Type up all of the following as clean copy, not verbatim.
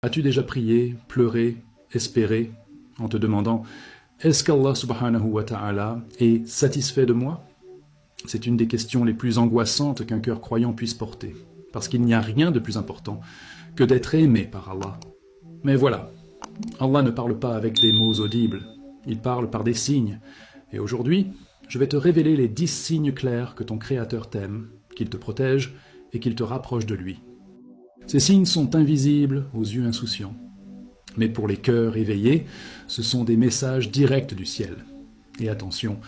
As-tu déjà prié, pleuré, espéré, en te demandant « Est-ce qu'Allah subhanahu wa ta'ala est satisfait de moi ?» C'est une des questions les plus angoissantes qu'un cœur croyant puisse porter, parce qu'il n'y a rien de plus important que d'être aimé par Allah. Mais voilà, Allah ne parle pas avec des mots audibles, il parle par des signes. Et aujourd'hui, je vais te révéler les 10 signes clairs que ton Créateur t'aime, qu'il te protège et qu'il te rapproche de lui. Ces signes sont invisibles aux yeux insouciants. Mais pour les cœurs éveillés, ce sont des messages directs du ciel. Et attention,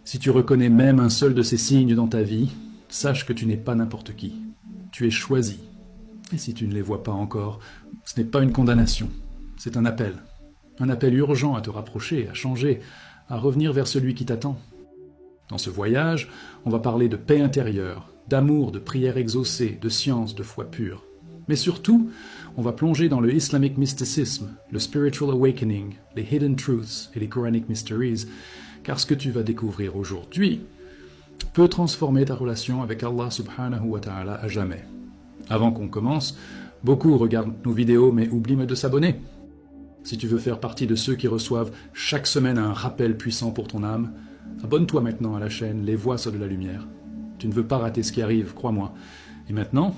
si tu reconnais même un seul de ces signes dans ta vie, sache que tu n'es pas n'importe qui. Tu es choisi. Et si tu ne les vois pas encore, ce n'est pas une condamnation, c'est un appel. Un appel urgent à te rapprocher, à changer, à revenir vers celui qui t'attend. Dans ce voyage, on va parler de paix intérieure, d'amour, de prière exaucée, de science, de foi pure. Mais surtout, on va plonger dans le Islamic mysticism, le spiritual awakening, les hidden truths et les Quranic mysteries, car ce que tu vas découvrir aujourd'hui peut transformer ta relation avec Allah subhanahu wa ta'ala à jamais. Avant qu'on commence, beaucoup regardent nos vidéos mais oublient de s'abonner. Si tu veux faire partie de ceux qui reçoivent chaque semaine un rappel puissant pour ton âme, abonne-toi maintenant à la chaîne Les Voix de la Lumière. Tu ne veux pas rater ce qui arrive, crois-moi. Et maintenant,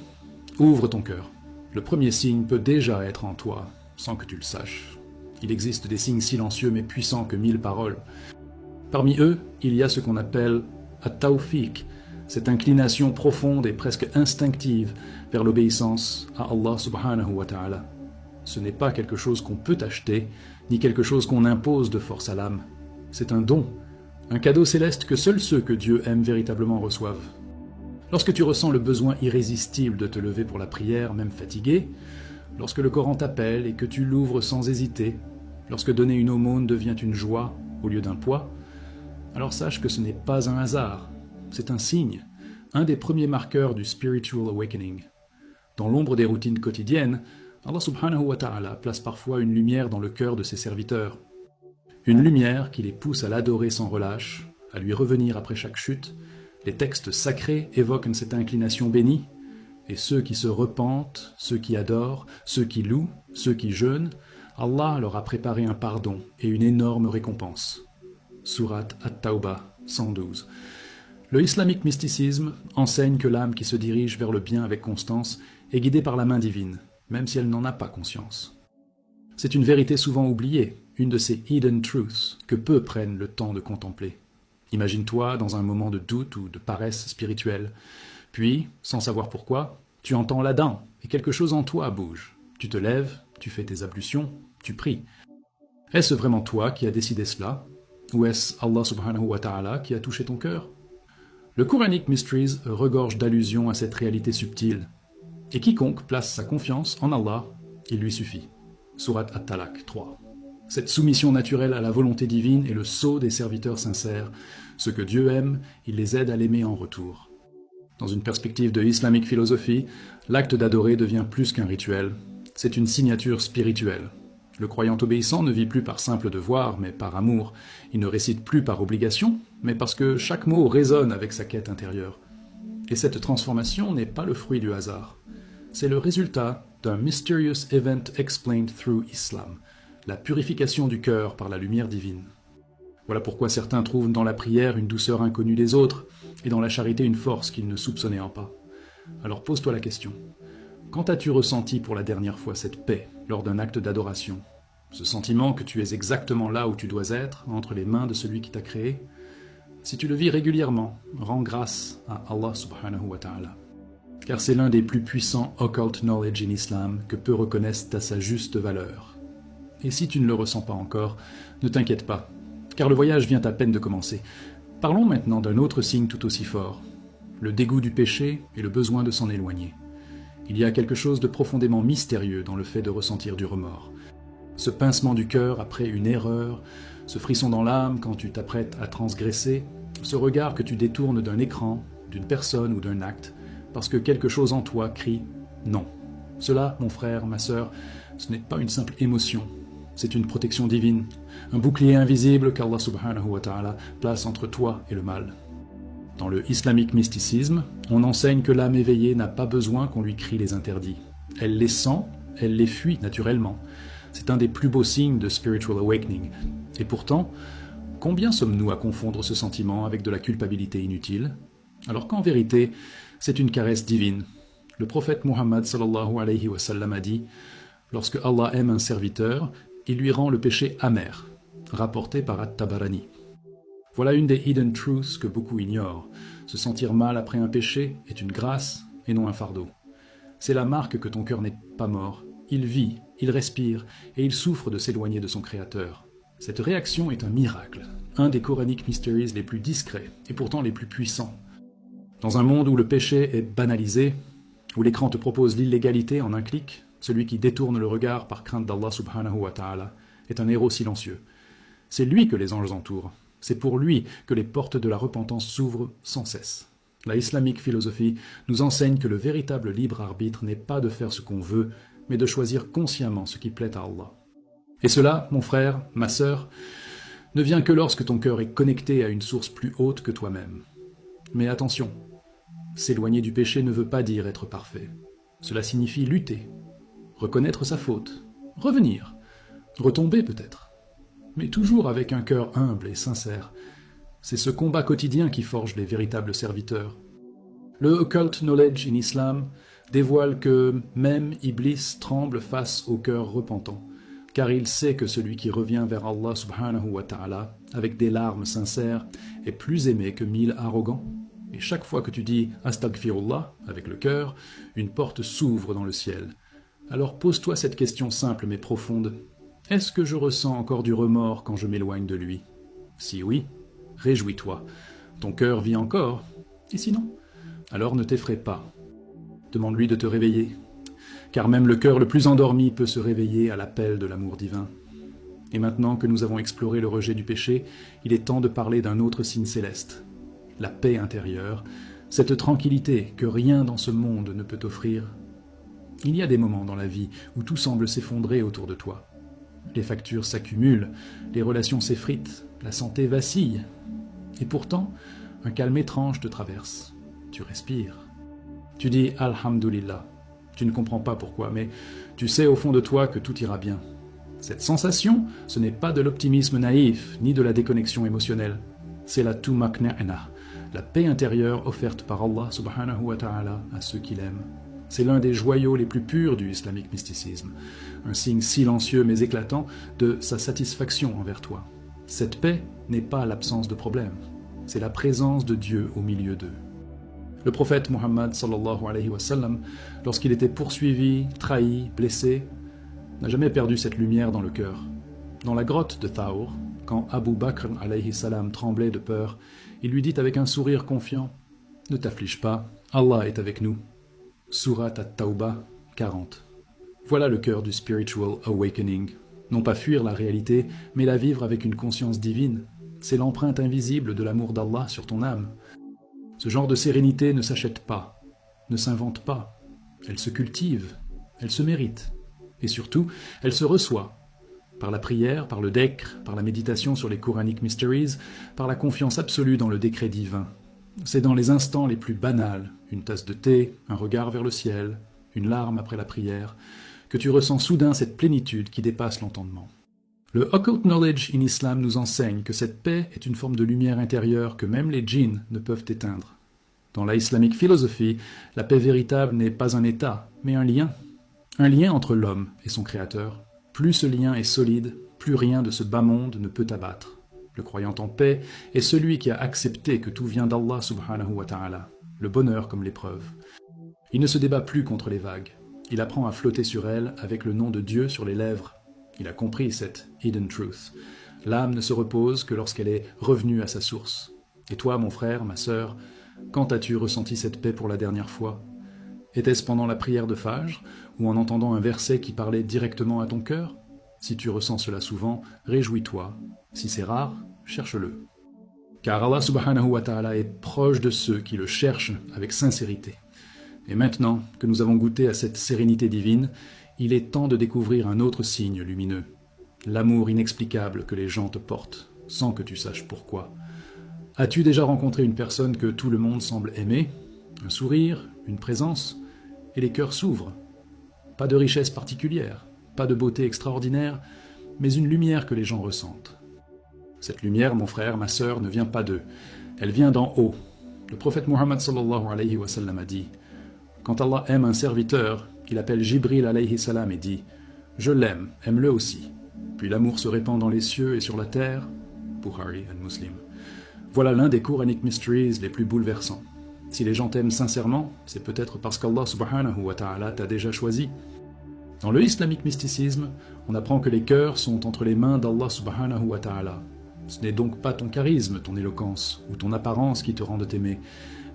ouvre ton cœur. Le premier signe peut déjà être en toi, sans que tu le saches. Il existe des signes silencieux mais puissants que 1000 paroles. Parmi eux, il y a ce qu'on appelle « at-tawfiq », cette inclination profonde et presque instinctive vers l'obéissance à Allah subhanahu wa ta'ala. Ce n'est pas quelque chose qu'on peut acheter, ni quelque chose qu'on impose de force à l'âme. C'est un don, un cadeau céleste que seuls ceux que Dieu aime véritablement reçoivent. Lorsque tu ressens le besoin irrésistible de te lever pour la prière, même fatigué, lorsque le Coran t'appelle et que tu l'ouvres sans hésiter, lorsque donner une aumône devient une joie au lieu d'un poids, alors sache que ce n'est pas un hasard, c'est un signe, un des premiers marqueurs du spiritual awakening. Dans l'ombre des routines quotidiennes, Allah subhanahu wa ta'ala place parfois une lumière dans le cœur de ses serviteurs. Une lumière qui les pousse à l'adorer sans relâche, à lui revenir après chaque chute. Les textes sacrés évoquent cette inclination bénie, et ceux qui se repentent, ceux qui adorent, ceux qui louent, ceux qui jeûnent, Allah leur a préparé un pardon et une énorme récompense. Surat At-Tawbah 112. Le islamic mysticisme enseigne que l'âme qui se dirige vers le bien avec constance est guidée par la main divine, même si elle n'en a pas conscience. C'est une vérité souvent oubliée, une de ces hidden truths que peu prennent le temps de contempler. Imagine-toi dans un moment de doute ou de paresse spirituelle. Puis, sans savoir pourquoi, tu entends l'adhan et quelque chose en toi bouge. Tu te lèves, tu fais tes ablutions, tu pries. Est-ce vraiment toi qui as décidé cela? Ou est-ce Allah subhanahu wa ta'ala qui a touché ton cœur? Le Quranic Mysteries regorge d'allusions à cette réalité subtile. Et quiconque place sa confiance en Allah, il lui suffit. Surat At-Talaq 3. Cette soumission naturelle à la volonté divine est le sceau des serviteurs sincères. Ce que Dieu aime, il les aide à l'aimer en retour. Dans une perspective de islamique philosophie, l'acte d'adorer devient plus qu'un rituel. C'est une signature spirituelle. Le croyant obéissant ne vit plus par simple devoir, mais par amour. Il ne récite plus par obligation, mais parce que chaque mot résonne avec sa quête intérieure. Et cette transformation n'est pas le fruit du hasard. C'est le résultat d'un mysterious event explained through Islam, la purification du cœur par la lumière divine. Voilà pourquoi certains trouvent dans la prière une douceur inconnue des autres, et dans la charité une force qu'ils ne soupçonnaient pas. Alors pose-toi la question. Quand as-tu ressenti pour la dernière fois cette paix lors d'un acte d'adoration? Ce sentiment que tu es exactement là où tu dois être, entre les mains de celui qui t'a créé? Si tu le vis régulièrement, rends grâce à Allah subhanahu wa ta'ala. Car c'est l'un des plus puissants occult knowledge in Islam que peu reconnaissent à sa juste valeur. Et si tu ne le ressens pas encore, ne t'inquiète pas, car le voyage vient à peine de commencer. Parlons maintenant d'un autre signe tout aussi fort, le dégoût du péché et le besoin de s'en éloigner. Il y a quelque chose de profondément mystérieux dans le fait de ressentir du remords. Ce pincement du cœur après une erreur, ce frisson dans l'âme quand tu t'apprêtes à transgresser, ce regard que tu détournes d'un écran, d'une personne ou d'un acte, parce que quelque chose en toi crie « non ». Cela, mon frère, ma sœur, ce n'est pas une simple émotion, c'est une protection divine, un bouclier invisible qu'Allah subhanahu wa ta'ala place entre toi et le mal. Dans le islamique mysticisme, on enseigne que l'âme éveillée n'a pas besoin qu'on lui crie les interdits. Elle les sent elle les fuit naturellement. C'est un des plus beaux signes de spiritual awakening. Et pourtant, combien sommes-nous à confondre ce sentiment avec de la culpabilité inutile, alors qu'en vérité, c'est une caresse divine. Le prophète Muhammad sallallahu alayhi wa sallam a dit « Lorsque Allah aime un serviteur, il lui rend le péché amer », rapporté par At-Tabarani. Voilà une des hidden truths que beaucoup ignorent. Se sentir mal après un péché est une grâce et non un fardeau. C'est la marque que ton cœur n'est pas mort. Il vit, il respire et il souffre de s'éloigner de son Créateur. Cette réaction est un miracle, un des Quranic Mysteries les plus discrets et pourtant les plus puissants. Dans un monde où le péché est banalisé, où l'écran te propose l'illégalité en un clic, celui qui détourne le regard par crainte d'Allah subhanahu wa ta'ala est un héros silencieux. C'est lui que les anges entourent. C'est pour lui que les portes de la repentance s'ouvrent sans cesse. La islamique philosophie nous enseigne que le véritable libre arbitre n'est pas de faire ce qu'on veut, mais de choisir consciemment ce qui plaît à Allah. Et cela, mon frère, ma sœur, ne vient que lorsque ton cœur est connecté à une source plus haute que toi-même. Mais attention, s'éloigner du péché ne veut pas dire être parfait. Cela signifie lutter, reconnaître sa faute, revenir, retomber peut-être, mais toujours avec un cœur humble et sincère. C'est ce combat quotidien qui forge les véritables serviteurs. Le Occult Knowledge in Islam dévoile que même Iblis tremble face au cœur repentant, car il sait que celui qui revient vers Allah subhanahu wa ta'ala avec des larmes sincères est plus aimé que 1000 arrogants. Et chaque fois que tu dis « Astaghfirullah » avec le cœur, une porte s'ouvre dans le ciel. Alors pose-toi cette question simple mais profonde. Est-ce que je ressens encore du remords quand je m'éloigne de lui? Si oui, réjouis-toi. Ton cœur vit encore. Et sinon, alors ne t'effraie pas. Demande-lui de te réveiller. Car même le cœur le plus endormi peut se réveiller à l'appel de l'amour divin. Et maintenant que nous avons exploré le rejet du péché, il est temps de parler d'un autre signe céleste. La paix intérieure, cette tranquillité que rien dans ce monde ne peut offrir. Il y a des moments dans la vie où tout semble s'effondrer autour de toi. Les factures s'accumulent, les relations s'effritent, la santé vacille. Et pourtant, un calme étrange te traverse. Tu respires. Tu dis « Alhamdulillah ». Tu ne comprends pas pourquoi, mais tu sais au fond de toi que tout ira bien. Cette sensation, ce n'est pas de l'optimisme naïf, ni de la déconnexion émotionnelle. C'est la tumakna'na, la paix intérieure offerte par Allah subhanahu wa ta'ala à ceux qui l'aiment. C'est l'un des joyaux les plus purs du islamique mysticisme, un signe silencieux mais éclatant de sa satisfaction envers toi. Cette paix n'est pas l'absence de problème, c'est la présence de Dieu au milieu d'eux. Le prophète Muhammad sallallahu alayhi wa sallam, lorsqu'il était poursuivi, trahi, blessé, n'a jamais perdu cette lumière dans le cœur. Dans la grotte de Thawr, quand Abu Bakr alayhi salam tremblait de peur, il lui dit avec un sourire confiant « Ne t'afflige pas, Allah est avec nous ». Surat At-Tawbah 40. Voilà le cœur du spiritual awakening. Non pas fuir la réalité, mais la vivre avec une conscience divine. C'est l'empreinte invisible de l'amour d'Allah sur ton âme. Ce genre de sérénité ne s'achète pas, ne s'invente pas. Elle se cultive, elle se mérite. Et surtout, elle se reçoit. Par la prière, par le dhikr, par la méditation sur les Quranic Mysteries, par la confiance absolue dans le décret divin. C'est dans les instants les plus banals, une tasse de thé, un regard vers le ciel, une larme après la prière, que tu ressens soudain cette plénitude qui dépasse l'entendement. Le Occult Knowledge in Islam nous enseigne que cette paix est une forme de lumière intérieure que même les djinns ne peuvent éteindre. Dans la islamique philosophie, la paix véritable n'est pas un état, mais un lien entre l'homme et son créateur. Plus ce lien est solide, plus rien de ce bas monde ne peut abattre. Le croyant en paix est celui qui a accepté que tout vient d'Allah subhanahu wa ta'ala, le bonheur comme l'épreuve. Il ne se débat plus contre les vagues. Il apprend à flotter sur elles avec le nom de Dieu sur les lèvres. Il a compris cette hidden truth. L'âme ne se repose que lorsqu'elle est revenue à sa source. Et toi, mon frère, ma sœur, quand as-tu ressenti cette paix pour la dernière fois? Était-ce pendant la prière de Fajr, ou en entendant un verset qui parlait directement à ton cœur? Si tu ressens cela souvent, réjouis-toi. Si c'est rare, cherche-le. Car Allah subhanahu wa ta'ala est proche de ceux qui le cherchent avec sincérité. Et maintenant que nous avons goûté à cette sérénité divine, il est temps de découvrir un autre signe lumineux. L'amour inexplicable que les gens te portent, sans que tu saches pourquoi. As-tu déjà rencontré une personne que tout le monde semble aimer? Un sourire, une présence, et les cœurs s'ouvrent. pas de richesse particulière, pas de beauté extraordinaire, mais une lumière que les gens ressentent. Cette lumière, mon frère, ma sœur, ne vient pas d'eux, elle vient d'en haut. Le prophète Muhammad sallallahu alayhi wa sallam a dit « Quand Allah aime un serviteur, il appelle Jibril alayhi salam et dit « Je l'aime, aime-le aussi. » Puis l'amour se répand dans les cieux et sur la terre. Bukhari and Muslim. Voilà l'un des Quranic Mysteries les plus bouleversants. Si les gens t'aiment sincèrement, c'est peut-être parce qu'Allah subhanahu wa ta'ala t'a déjà choisi. Dans le islamique mysticisme, on apprend que les cœurs sont entre les mains d'Allah subhanahu wa ta'ala. Ce n'est donc pas ton charisme, ton éloquence ou ton apparence qui te rendent aimer,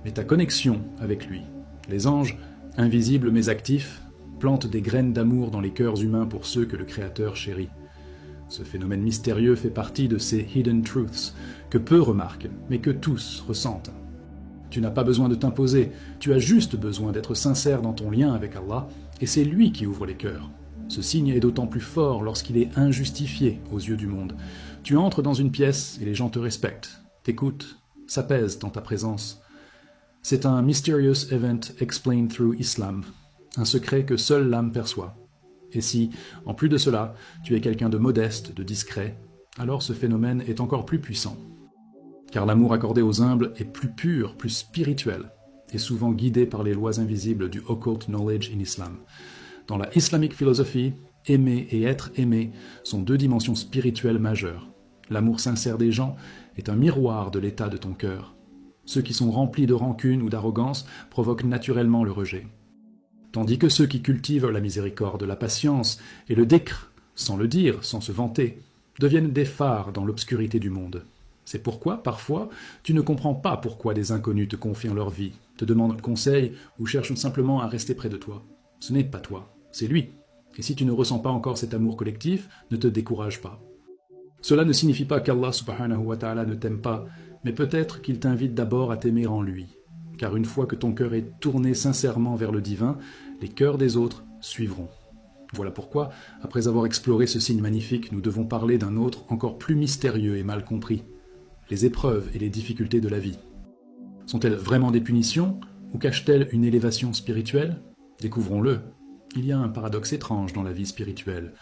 mais ta connexion avec lui. Les anges, invisibles mais actifs, plantent des graines d'amour dans les cœurs humains pour ceux que le Créateur chérit. Ce phénomène mystérieux fait partie de ces hidden truths que peu remarquent, mais que tous ressentent. Tu n'as pas besoin de t'imposer, tu as juste besoin d'être sincère dans ton lien avec Allah, et c'est lui qui ouvre les cœurs. Ce signe est d'autant plus fort lorsqu'il est injustifié aux yeux du monde. Tu entres dans une pièce et les gens te respectent, t'écoutent, s'apaisent dans ta présence. C'est un mysterious event explained through Islam, un secret que seule l'âme perçoit. Et si, en plus de cela, tu es quelqu'un de modeste, de discret, alors ce phénomène est encore plus puissant. Car l'amour accordé aux humbles est plus pur, plus spirituel, et souvent guidé par les lois invisibles du occult knowledge in Islam. Dans la Islamic philosophy, aimer et être aimé sont deux dimensions spirituelles majeures. L'amour sincère des gens est un miroir de l'état de ton cœur. Ceux qui sont remplis de rancune ou d'arrogance provoquent naturellement le rejet. Tandis que ceux qui cultivent la miséricorde, la patience et le dhikr, sans le dire, sans se vanter, deviennent des phares dans l'obscurité du monde. C'est pourquoi, parfois, tu ne comprends pas pourquoi des inconnus te confient leur vie, te demandent conseil ou cherchent simplement à rester près de toi. Ce n'est pas toi, c'est lui. Et si tu ne ressens pas encore cet amour collectif, ne te décourage pas. Cela ne signifie pas qu'Allah subhanahu wa ta'ala ne t'aime pas, mais peut-être qu'il t'invite d'abord à t'aimer en lui. Car une fois que ton cœur est tourné sincèrement vers le divin, les cœurs des autres suivront. Voilà pourquoi, après avoir exploré ce signe magnifique, nous devons parler d'un autre encore plus mystérieux et mal compris. Les épreuves et les difficultés de la vie. Sont-elles vraiment des punitions ou cachent-elles une élévation spirituelle? Découvrons-le. Il y a un paradoxe étrange dans la vie spirituelle.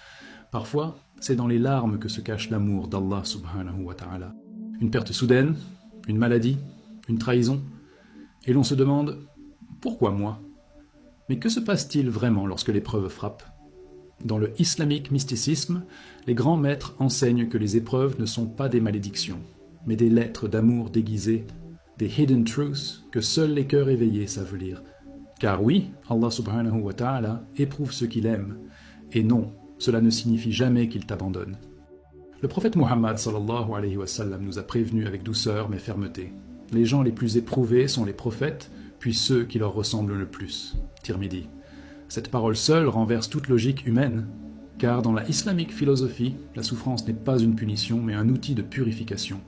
Parfois, c'est dans les larmes que se cache l'amour d'Allah subhanahu wa ta'ala. Une perte soudaine, une maladie, une trahison. Et l'on se demande « Pourquoi moi ?» Mais que se passe-t-il vraiment lorsque l'épreuve frappe? Dans le islamique mysticisme, les grands maîtres enseignent que les épreuves ne sont pas des malédictions, mais des lettres d'amour déguisées, des hidden truths que seuls les cœurs éveillés savent lire. Car oui, Allah subhanahu wa ta'ala éprouve ceux qu'il aime, et non, cela ne signifie jamais qu'il t'abandonne. Le prophète Muhammad sallallahu alayhi wa sallam nous a prévenus avec douceur mais fermeté. Les gens les plus éprouvés sont les prophètes, puis ceux qui leur ressemblent le plus. Tirmidhi. Cette parole seule renverse toute logique humaine, car dans la islamique philosophie, la souffrance n'est pas une punition mais un outil de purification.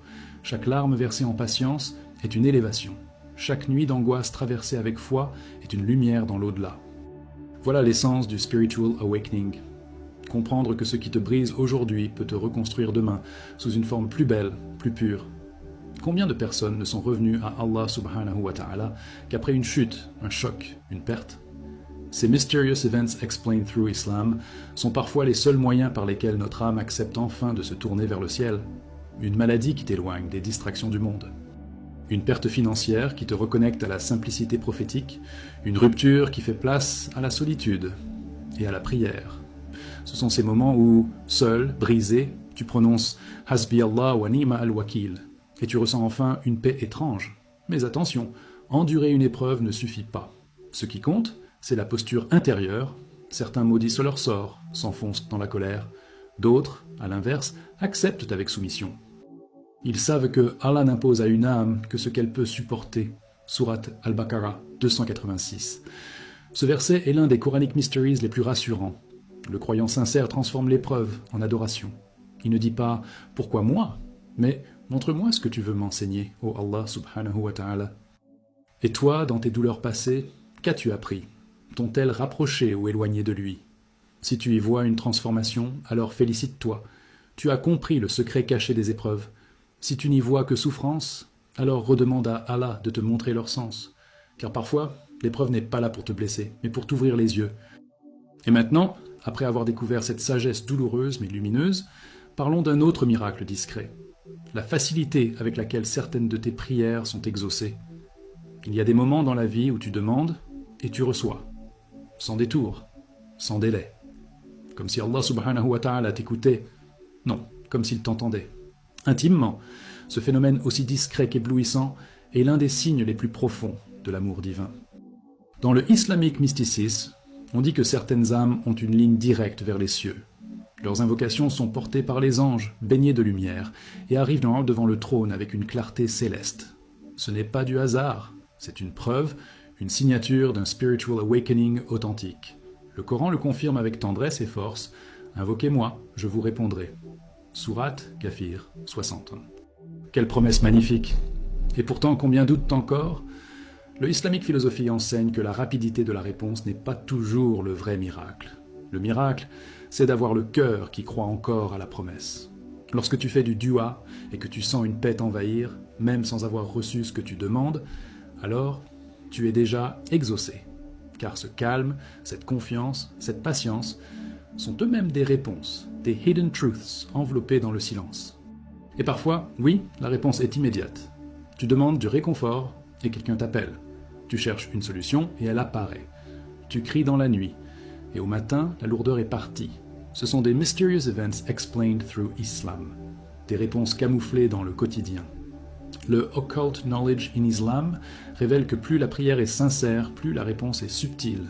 Chaque larme versée en patience est une élévation. Chaque nuit d'angoisse traversée avec foi est une lumière dans l'au-delà. Voilà l'essence du spiritual awakening. Comprendre que ce qui te brise aujourd'hui peut te reconstruire demain sous une forme plus belle, plus pure. Combien de personnes ne sont revenues à Allah subhanahu wa ta'ala qu'après une chute, un choc, une perte? Ces mysterious events explained through Islam sont parfois les seuls moyens par lesquels notre âme accepte enfin de se tourner vers le ciel. Une maladie qui t'éloigne des distractions du monde. Une perte financière qui te reconnecte à la simplicité prophétique. Une rupture qui fait place à la solitude et à la prière. Ce sont ces moments où, seul, brisé, tu prononces « Hasbi Allah wa ni'ma al-wakil » et tu ressens enfin une paix étrange. Mais attention, endurer une épreuve ne suffit pas. Ce qui compte, c'est la posture intérieure. Certains maudissent leur sort, s'enfoncent dans la colère. D'autres, à l'inverse, acceptent avec soumission. Ils savent que Allah n'impose à une âme que ce qu'elle peut supporter. Sourate Al-Baqarah 286. Ce verset est l'un des Quranic Mysteries les plus rassurants. Le croyant sincère transforme l'épreuve en adoration. Il ne dit pas « Pourquoi moi ?» mais « Montre-moi ce que tu veux m'enseigner, ô Allah subhanahu wa ta'ala. » Et toi, dans tes douleurs passées, qu'as-tu appris? T'ont-elles rapproché ou éloigné de lui? Si tu y vois une transformation, alors félicite-toi. Tu as compris le secret caché des épreuves. Si tu n'y vois que souffrance, alors redemande à Allah de te montrer leur sens. Car parfois, l'épreuve n'est pas là pour te blesser, mais pour t'ouvrir les yeux. Et maintenant, après avoir découvert cette sagesse douloureuse mais lumineuse, parlons d'un autre miracle discret. La facilité avec laquelle certaines de tes prières sont exaucées. Il y a des moments dans la vie où tu demandes et tu reçois, sans détour, sans délai. Comme si Allah subhanahu wa ta'ala t'écoutait. Non, comme s'il t'entendait. Intimement, ce phénomène aussi discret qu'éblouissant est l'un des signes les plus profonds de l'amour divin. Dans le islamique mysticisme, on dit que certaines âmes ont une ligne directe vers les cieux. Leurs invocations sont portées par les anges, baignés de lumière, et arrivent devant le trône avec une clarté céleste. Ce n'est pas du hasard, c'est une preuve, une signature d'un spiritual awakening authentique. Le Coran le confirme avec tendresse et force. Invoquez-moi, je vous répondrai. Sourate Kafir 60. Quelle promesse magnifique! Et pourtant, combien doutent encore? Le islamique philosophie enseigne que la rapidité de la réponse n'est pas toujours le vrai miracle. Le miracle, c'est d'avoir le cœur qui croit encore à la promesse. Lorsque tu fais du dua et que tu sens une paix t'envahir, même sans avoir reçu ce que tu demandes, alors tu es déjà exaucé. Car ce calme, cette confiance, cette patience sont eux-mêmes des réponses, des hidden truths enveloppés dans le silence. Et parfois, oui, la réponse est immédiate. Tu demandes du réconfort et quelqu'un t'appelle. Tu cherches une solution et elle apparaît. Tu cries dans la nuit et au matin, la lourdeur est partie. Ce sont des mysterious events explained through Islam, des réponses camouflées dans le quotidien. Le occult knowledge in Islam révèle que plus la prière est sincère, plus la réponse est subtile.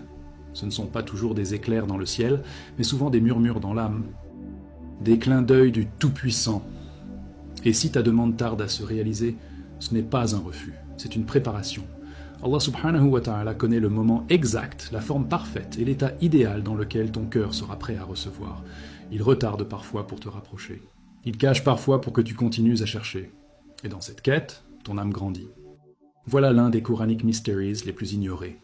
Ce ne sont pas toujours des éclairs dans le ciel, mais souvent des murmures dans l'âme. Des clins d'œil du Tout-Puissant. Et si ta demande tarde à se réaliser, ce n'est pas un refus, c'est une préparation. Allah subhanahu wa ta'ala connaît le moment exact, la forme parfaite et l'état idéal dans lequel ton cœur sera prêt à recevoir. Il retarde parfois pour te rapprocher. Il cache parfois pour que tu continues à chercher. Et dans cette quête, ton âme grandit. Voilà l'un des Quranic Mysteries les plus ignorés.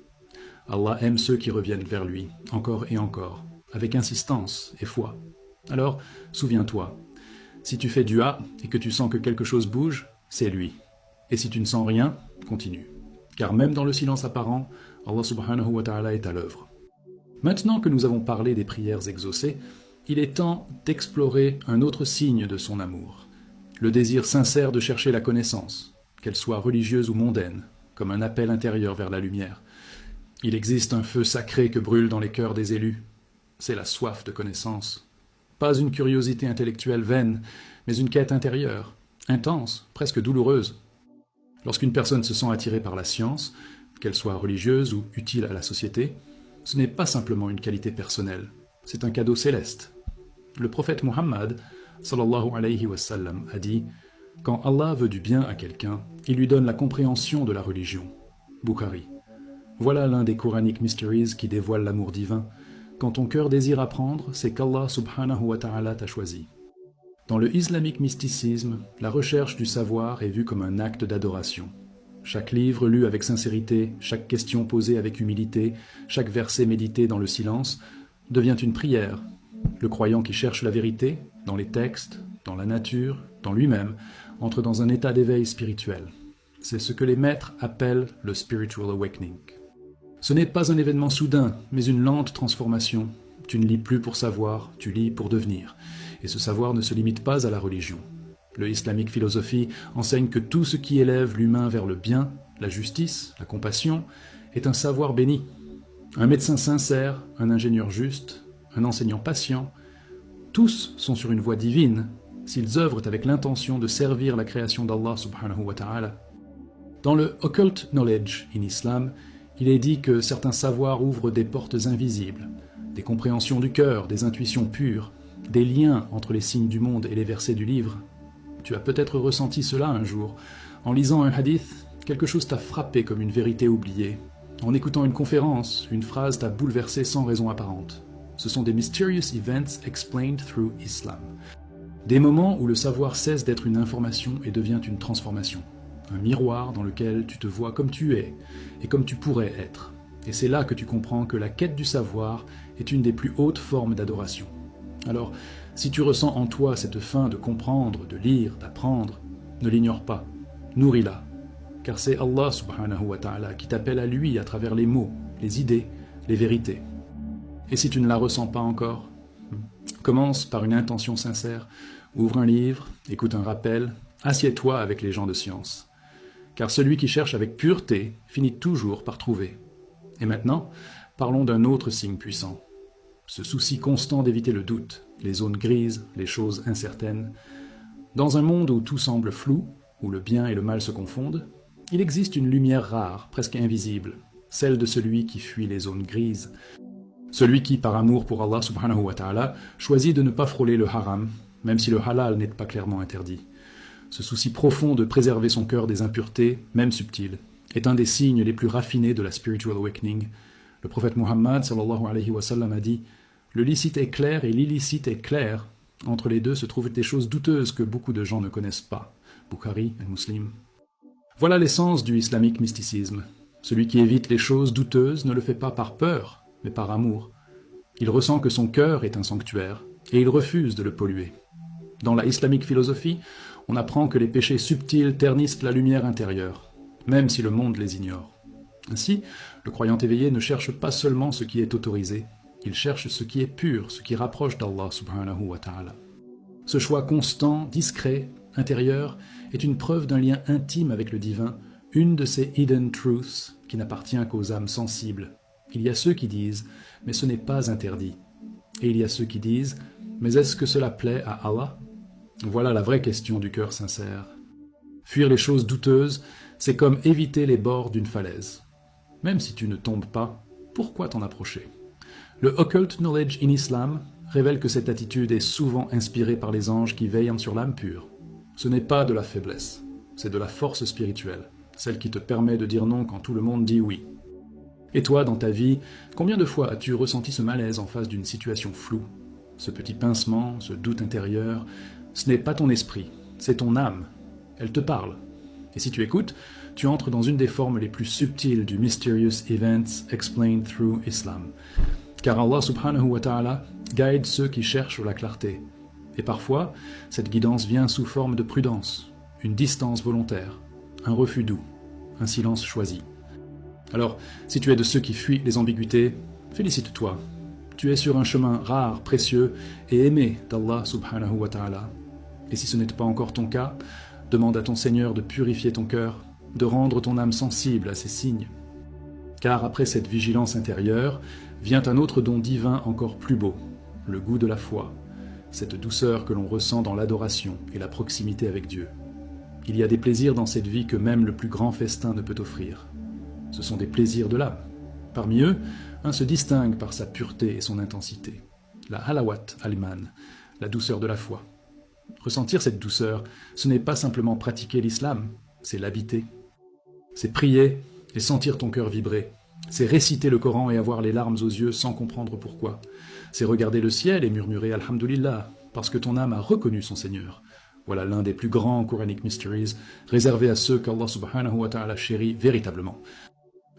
Allah aime ceux qui reviennent vers lui, encore et encore, avec insistance et foi. Alors, souviens-toi, si tu fais dua et que tu sens que quelque chose bouge, c'est lui. Et si tu ne sens rien, continue. Car même dans le silence apparent, Allah subhanahu wa ta'ala est à l'œuvre. Maintenant que nous avons parlé des prières exaucées, il est temps d'explorer un autre signe de son amour. Le désir sincère de chercher la connaissance, qu'elle soit religieuse ou mondaine, comme un appel intérieur vers la lumière. Il existe un feu sacré que brûle dans les cœurs des élus. C'est la soif de connaissance. Pas une curiosité intellectuelle vaine, mais une quête intérieure, intense, presque douloureuse. Lorsqu'une personne se sent attirée par la science, qu'elle soit religieuse ou utile à la société, ce n'est pas simplement une qualité personnelle, c'est un cadeau céleste. Le prophète Muhammad, sallallahu alayhi wa sallam, a dit « Quand Allah veut du bien à quelqu'un, il lui donne la compréhension de la religion. » Bukhari. Voilà l'un des Quranic Mysteries qui dévoile l'amour divin. Quand ton cœur désire apprendre, c'est qu'Allah subhanahu wa ta'ala t'a choisi. Dans le islamique mysticisme, la recherche du savoir est vue comme un acte d'adoration. Chaque livre lu avec sincérité, chaque question posée avec humilité, chaque verset médité dans le silence, devient une prière. Le croyant qui cherche la vérité, dans les textes, dans la nature, dans lui-même, entre dans un état d'éveil spirituel. C'est ce que les maîtres appellent le spiritual awakening. Ce n'est pas un événement soudain, mais une lente transformation. Tu ne lis plus pour savoir, tu lis pour devenir. Et ce savoir ne se limite pas à la religion. Le islamique philosophie enseigne que tout ce qui élève l'humain vers le bien, la justice, la compassion, est un savoir béni. Un médecin sincère, un ingénieur juste, un enseignant patient, tous sont sur une voie divine s'ils œuvrent avec l'intention de servir la création d'Allah subhanahu wa ta'ala. Dans le occult knowledge in Islam, il est dit que certains savoirs ouvrent des portes invisibles, des compréhensions du cœur, des intuitions pures, des liens entre les signes du monde et les versets du livre. Tu as peut-être ressenti cela un jour. En lisant un hadith, quelque chose t'a frappé comme une vérité oubliée. En écoutant une conférence, une phrase t'a bouleversé sans raison apparente. Ce sont des mysterious events explained through Islam. Des moments où le savoir cesse d'être une information et devient une transformation. Un miroir dans lequel tu te vois comme tu es et comme tu pourrais être. Et c'est là que tu comprends que la quête du savoir est une des plus hautes formes d'adoration. Alors, si tu ressens en toi cette faim de comprendre, de lire, d'apprendre, ne l'ignore pas, nourris-la. Car c'est Allah subhanahu wa ta'ala qui t'appelle à lui à travers les mots, les idées, les vérités. Et si tu ne la ressens pas encore, commence par une intention sincère, ouvre un livre, écoute un rappel, assieds-toi avec les gens de science. Car celui qui cherche avec pureté finit toujours par trouver. Et maintenant, parlons d'un autre signe puissant. Ce souci constant d'éviter le doute, les zones grises, les choses incertaines. Dans un monde où tout semble flou, où le bien et le mal se confondent, il existe une lumière rare, presque invisible, celle de celui qui fuit les zones grises. Celui qui, par amour pour Allah subhanahu wa ta'ala, choisit de ne pas frôler le haram, même si le halal n'est pas clairement interdit. Ce souci profond de préserver son cœur des impuretés, même subtiles, est un des signes les plus raffinés de la spiritual awakening. Le prophète Muhammad sallallahu alayhi wa sallam a dit « Le licite est clair et l'illicite est clair. Entre les deux se trouvent des choses douteuses que beaucoup de gens ne connaissent pas. » Bukhari et Muslim. Voilà l'essence du islamique mysticisme. Celui qui évite les choses douteuses ne le fait pas par peur, mais par amour. Il ressent que son cœur est un sanctuaire, et il refuse de le polluer. Dans la islamique philosophie, on apprend que les péchés subtils ternissent la lumière intérieure, même si le monde les ignore. Ainsi, le croyant éveillé ne cherche pas seulement ce qui est autorisé, il cherche ce qui est pur, ce qui rapproche d'Allah subhanahu wa ta'ala. Ce choix constant, discret, intérieur, est une preuve d'un lien intime avec le divin, une de ces hidden truths qui n'appartient qu'aux âmes sensibles. Il y a ceux qui disent « mais ce n'est pas interdit ». Et il y a ceux qui disent « mais est-ce que cela plaît à Allah ?» Voilà la vraie question du cœur sincère. Fuir les choses douteuses, c'est comme éviter les bords d'une falaise. Même si tu ne tombes pas, pourquoi t'en approcher? Le Occult Knowledge in Islam révèle que cette attitude est souvent inspirée par les anges qui veillent sur l'âme pure. Ce n'est pas de la faiblesse, c'est de la force spirituelle, celle qui te permet de dire non quand tout le monde dit oui. Et toi, dans ta vie, combien de fois as-tu ressenti ce malaise en face d'une situation floue? Ce petit pincement, ce doute intérieur, ce n'est pas ton esprit, c'est ton âme. Elle te parle. Et si tu écoutes, tu entres dans une des formes les plus subtiles du Mysterious Events Explained Through Islam. Car Allah subhanahu wa ta'ala guide ceux qui cherchent la clarté. Et parfois, cette guidance vient sous forme de prudence, une distance volontaire, un refus doux, un silence choisi. Alors, si tu es de ceux qui fuient les ambiguïtés, félicite-toi. Tu es sur un chemin rare, précieux et aimé d'Allah subhanahu wa ta'ala. Et si ce n'est pas encore ton cas, demande à ton Seigneur de purifier ton cœur, de rendre ton âme sensible à ces signes. Car après cette vigilance intérieure, vient un autre don divin encore plus beau, le goût de la foi, cette douceur que l'on ressent dans l'adoration et la proximité avec Dieu. Il y a des plaisirs dans cette vie que même le plus grand festin ne peut offrir. Ce sont des plaisirs de l'âme. Parmi eux, un se distingue par sa pureté et son intensité. La halawat al-iman, la douceur de la foi. Ressentir cette douceur, ce n'est pas simplement pratiquer l'islam, c'est l'habiter. C'est prier et sentir ton cœur vibrer. C'est réciter le Coran et avoir les larmes aux yeux sans comprendre pourquoi. C'est regarder le ciel et murmurer « Alhamdulillah » parce que ton âme a reconnu son Seigneur. Voilà l'un des plus grands Quranic Mysteries réservés à ceux qu'Allah subhanahu wa ta'ala chérit véritablement.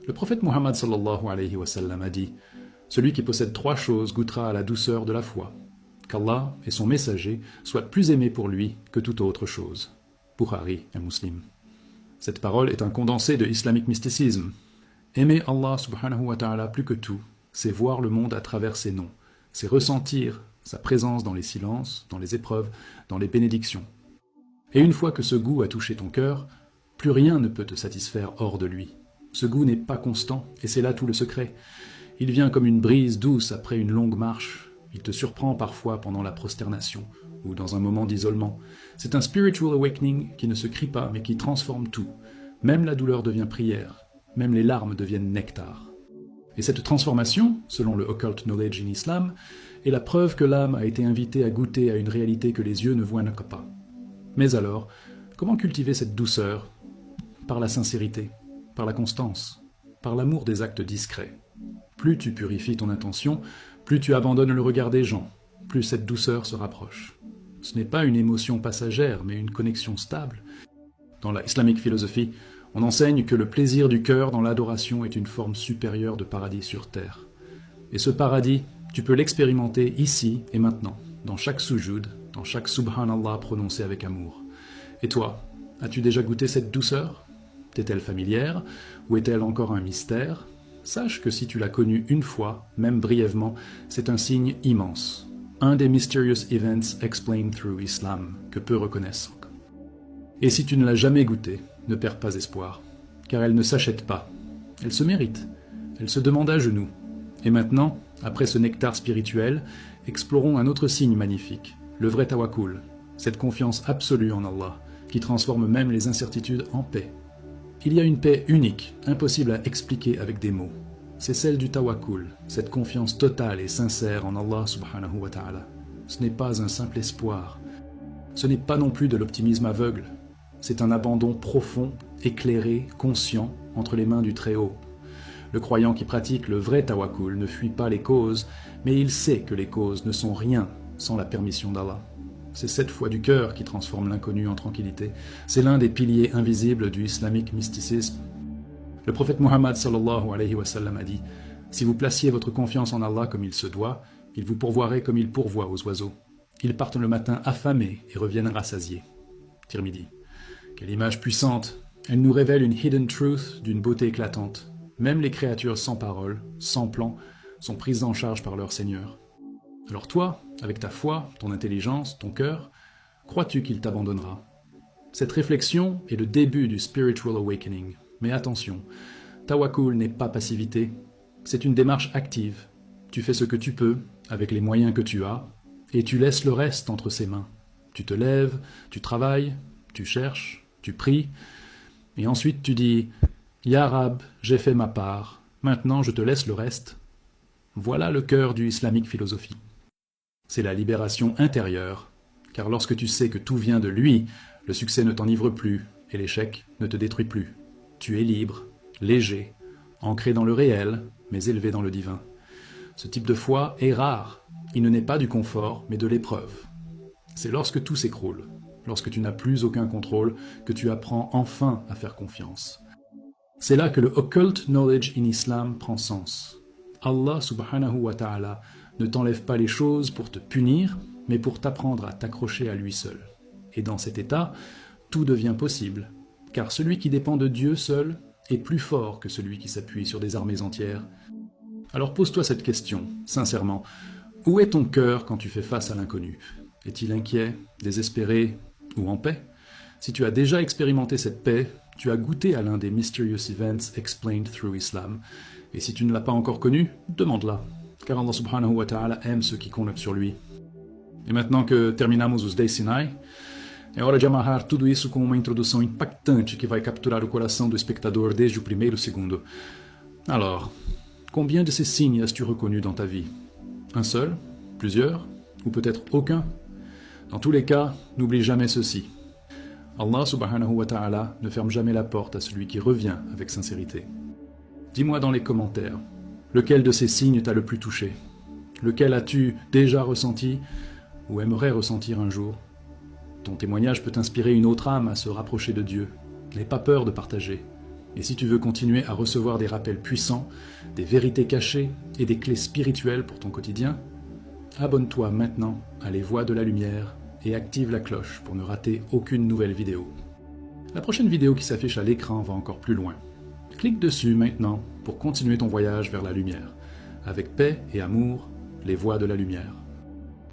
Le prophète Muhammad sallallahu alayhi wa sallam a dit « Celui qui possède 3 choses goûtera à la douceur de la foi. Qu'Allah et son messager soient plus aimés pour lui que toute autre chose. » Bukhari et Muslim. Cette parole est un condensé de islamic mysticisme. Aimer Allah subhanahu wa ta'ala plus que tout, c'est voir le monde à travers ses noms, c'est ressentir sa présence dans les silences, dans les épreuves, dans les bénédictions. Et une fois que ce goût a touché ton cœur, plus rien ne peut te satisfaire hors de lui. Ce goût n'est pas constant, et c'est là tout le secret. Il vient comme une brise douce après une longue marche. Il te surprend parfois pendant la prosternation, ou dans un moment d'isolement. C'est un spiritual awakening qui ne se crie pas, mais qui transforme tout. Même la douleur devient prière, même les larmes deviennent nectar. Et cette transformation, selon le Occult Knowledge in Islam, est la preuve que l'âme a été invitée à goûter à une réalité que les yeux ne voient pas. Mais alors, comment cultiver cette douceur? Par la sincérité, par la constance, par l'amour des actes discrets. Plus tu purifies ton intention, plus tu abandonnes le regard des gens, plus cette douceur se rapproche. Ce n'est pas une émotion passagère, mais une connexion stable. Dans la islamique philosophie, on enseigne que le plaisir du cœur dans l'adoration est une forme supérieure de paradis sur terre. Et ce paradis, tu peux l'expérimenter ici et maintenant, dans chaque sujoud, dans chaque subhanallah prononcé avec amour. Et toi, as-tu déjà goûté cette douceur? T'est-elle familière, ou est-elle encore un mystère? sache que si tu l'as connu une fois, même brièvement, c'est un signe immense. Un des mysterious events explained through Islam que peu reconnaissent. Et si tu ne l'as jamais goûté, ne perds pas espoir, car elle ne s'achète pas. Elle se mérite. Elle se demande à genoux. Et maintenant, après ce nectar spirituel, explorons un autre signe magnifique, le vrai tawakkul, cette confiance absolue en Allah, qui transforme même les incertitudes en paix. Il y a une paix unique, impossible à expliquer avec des mots. C'est celle du tawakkul, cette confiance totale et sincère en Allah subhanahu wa ta'ala. Ce n'est pas un simple espoir. Ce n'est pas non plus de l'optimisme aveugle. C'est un abandon profond, éclairé, conscient, entre les mains du Très-Haut. Le croyant qui pratique le vrai tawakkul ne fuit pas les causes, mais il sait que les causes ne sont rien sans la permission d'Allah. C'est cette foi du cœur qui transforme l'inconnu en tranquillité. C'est l'un des piliers invisibles du islamique mysticisme. Le prophète Muhammad sallallahu alayhi wa sallam a dit « Si vous placiez votre confiance en Allah comme il se doit, il vous pourvoirait comme il pourvoit aux oiseaux. Ils partent le matin affamés et reviennent rassasiés. » Tirmidhi. Quelle image puissante! Elle nous révèle une hidden truth d'une beauté éclatante. Même les créatures sans parole, sans plan, sont prises en charge par leur Seigneur. Alors toi, avec ta foi, ton intelligence, ton cœur, crois-tu qu'il t'abandonnera? Cette réflexion est le début du spiritual awakening. Mais attention, tawakkul n'est pas passivité, c'est une démarche active. Tu fais ce que tu peux, avec les moyens que tu as, et tu laisses le reste entre ses mains. Tu te lèves, tu travailles, tu cherches, tu pries, et ensuite tu dis « Ya Rab, j'ai fait ma part, maintenant je te laisse le reste ». Voilà le cœur du islamique philosophie. C'est la libération intérieure, car lorsque tu sais que tout vient de lui, le succès ne t'enivre plus et l'échec ne te détruit plus. Tu es libre, léger, ancré dans le réel, mais élevé dans le divin. Ce type de foi est rare. Il ne naît pas du confort, mais de l'épreuve. C'est lorsque tout s'écroule, lorsque tu n'as plus aucun contrôle, que tu apprends enfin à faire confiance. C'est là que le occult knowledge in Islam prend sens. Allah subhanahu wa ta'ala ne t'enlève pas les choses pour te punir, mais pour t'apprendre à t'accrocher à lui seul. Et dans cet état, tout devient possible. Car celui qui dépend de Dieu seul est plus fort que celui qui s'appuie sur des armées entières. Alors pose-toi cette question, sincèrement. Où est ton cœur quand tu fais face à l'inconnu? Est-il inquiet, désespéré ou en paix? Si tu as déjà expérimenté cette paix, tu as goûté à l'un des mysterious events explained through Islam. Et si tu ne l'as pas encore connu, demande-la. Car Allah subhanahu wa ta'ala aime ceux qui comptent sur lui. E maintenant que terminamos os 10 sinais, é hora de amarrar tudo isso com uma introdução impactante que vai capturar o coração do espectador desde o primeiro segundo. Alors, combien de ces signes as-tu reconnu dans ta vie? Un seul? Plusieurs? Ou peut-être aucun? Dans tous les cas, n'oublie jamais ceci. Allah subhanahu wa ta'ala ne ferme jamais la porte à celui qui revient avec sincérité. Dis-moi dans les commentaires, lequel de ces signes t'a le plus touché? Lequel as-tu déjà ressenti ou aimerais ressentir un jour? Ton témoignage peut inspirer une autre âme à se rapprocher de Dieu. N'aie pas peur de partager. Et si tu veux continuer à recevoir des rappels puissants, des vérités cachées et des clés spirituelles pour ton quotidien, abonne-toi maintenant à Les Voix de la Lumière et active la cloche pour ne rater aucune nouvelle vidéo. La prochaine vidéo qui s'affiche à l'écran va encore plus loin. Clique dessus maintenant pour continuer ton voyage vers la lumière. Avec paix et amour, Les Voix de la Lumière.